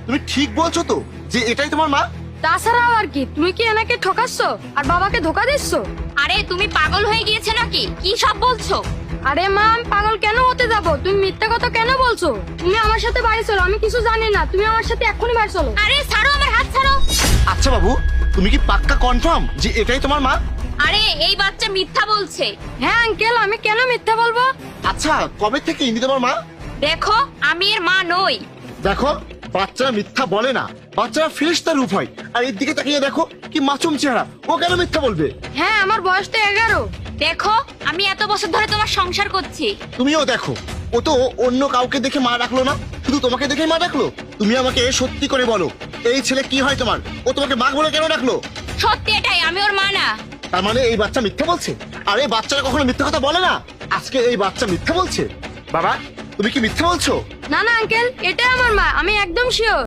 তুমি ঠিক বলছো তো যে এটাই তোমার মা? তাছাড়াও আর কি, তুমি কি এনাকে ঠকাচ্ছ আর বাবাকে ধোকা দিচ্ছ? আরে তুমি পাগল হয়ে গিয়েছে নাকি? কি সব বলছো? আরে মা, আমি পাগল কেন হতে যাব? তুমি মিথ্যা কথা কেন বলছো? তুমি আমার সাথে বাড়ি চলো, আমি কিছু জানি না। তুমি আমার সাথে এক্ষুনি বাড়ি চলো। আরে ছাড়ো, আমার হাত ছাড়ো। আচ্ছা বাবু, তুমি কি পাক্কা কনফার্ম যে এটাই তোমার মা? আরে এই বাচ্চা মিথ্যা বলছে। হ্যাঁ আঙ্কেল, আমি কেন মিথ্যা বলবো? আচ্ছা, কবে থেকে ইনি তোমার মা? দেখো, আমি এর মা নই। দেখো, বাচ্চারা মিথ্যা বলে না, বাচ্চারা ফেরেশতা রূপ হয়। আর এর দিকে তাকিয়ে দেখো কি মাসুম চেহারা, ও কেন মিথ্যা বলবে? হ্যাঁ, আমার বয়স তো 11। দেখো, আমি এত বছর ধরে তোমার সংসার করছি। তুমিও দেখো, ও তো অন্য কাউকে দেখে মা ডাকলো না, শুধু তোমাকে দেখে মা ডাকলো। তুমি আমাকে সত্যি করে বলো, এই ছেলে কি হয় তোমার? ও তোমাকে মা বলে কেন ডাকলো? সত্যি এটাই, আমি ওর মা না। তার মানে এই বাচ্চা মিথ্যা বলছে? আর এই বাচ্চারা কখনো মিথ্যা কথা বলে না, আজকে এই বাচ্চা মিথ্যা বলছে। বাবা, তুমি কি মিথ্যা বলছো? না না আঙ্কেল, এটাই আমার মা, আমি একদম শিওর।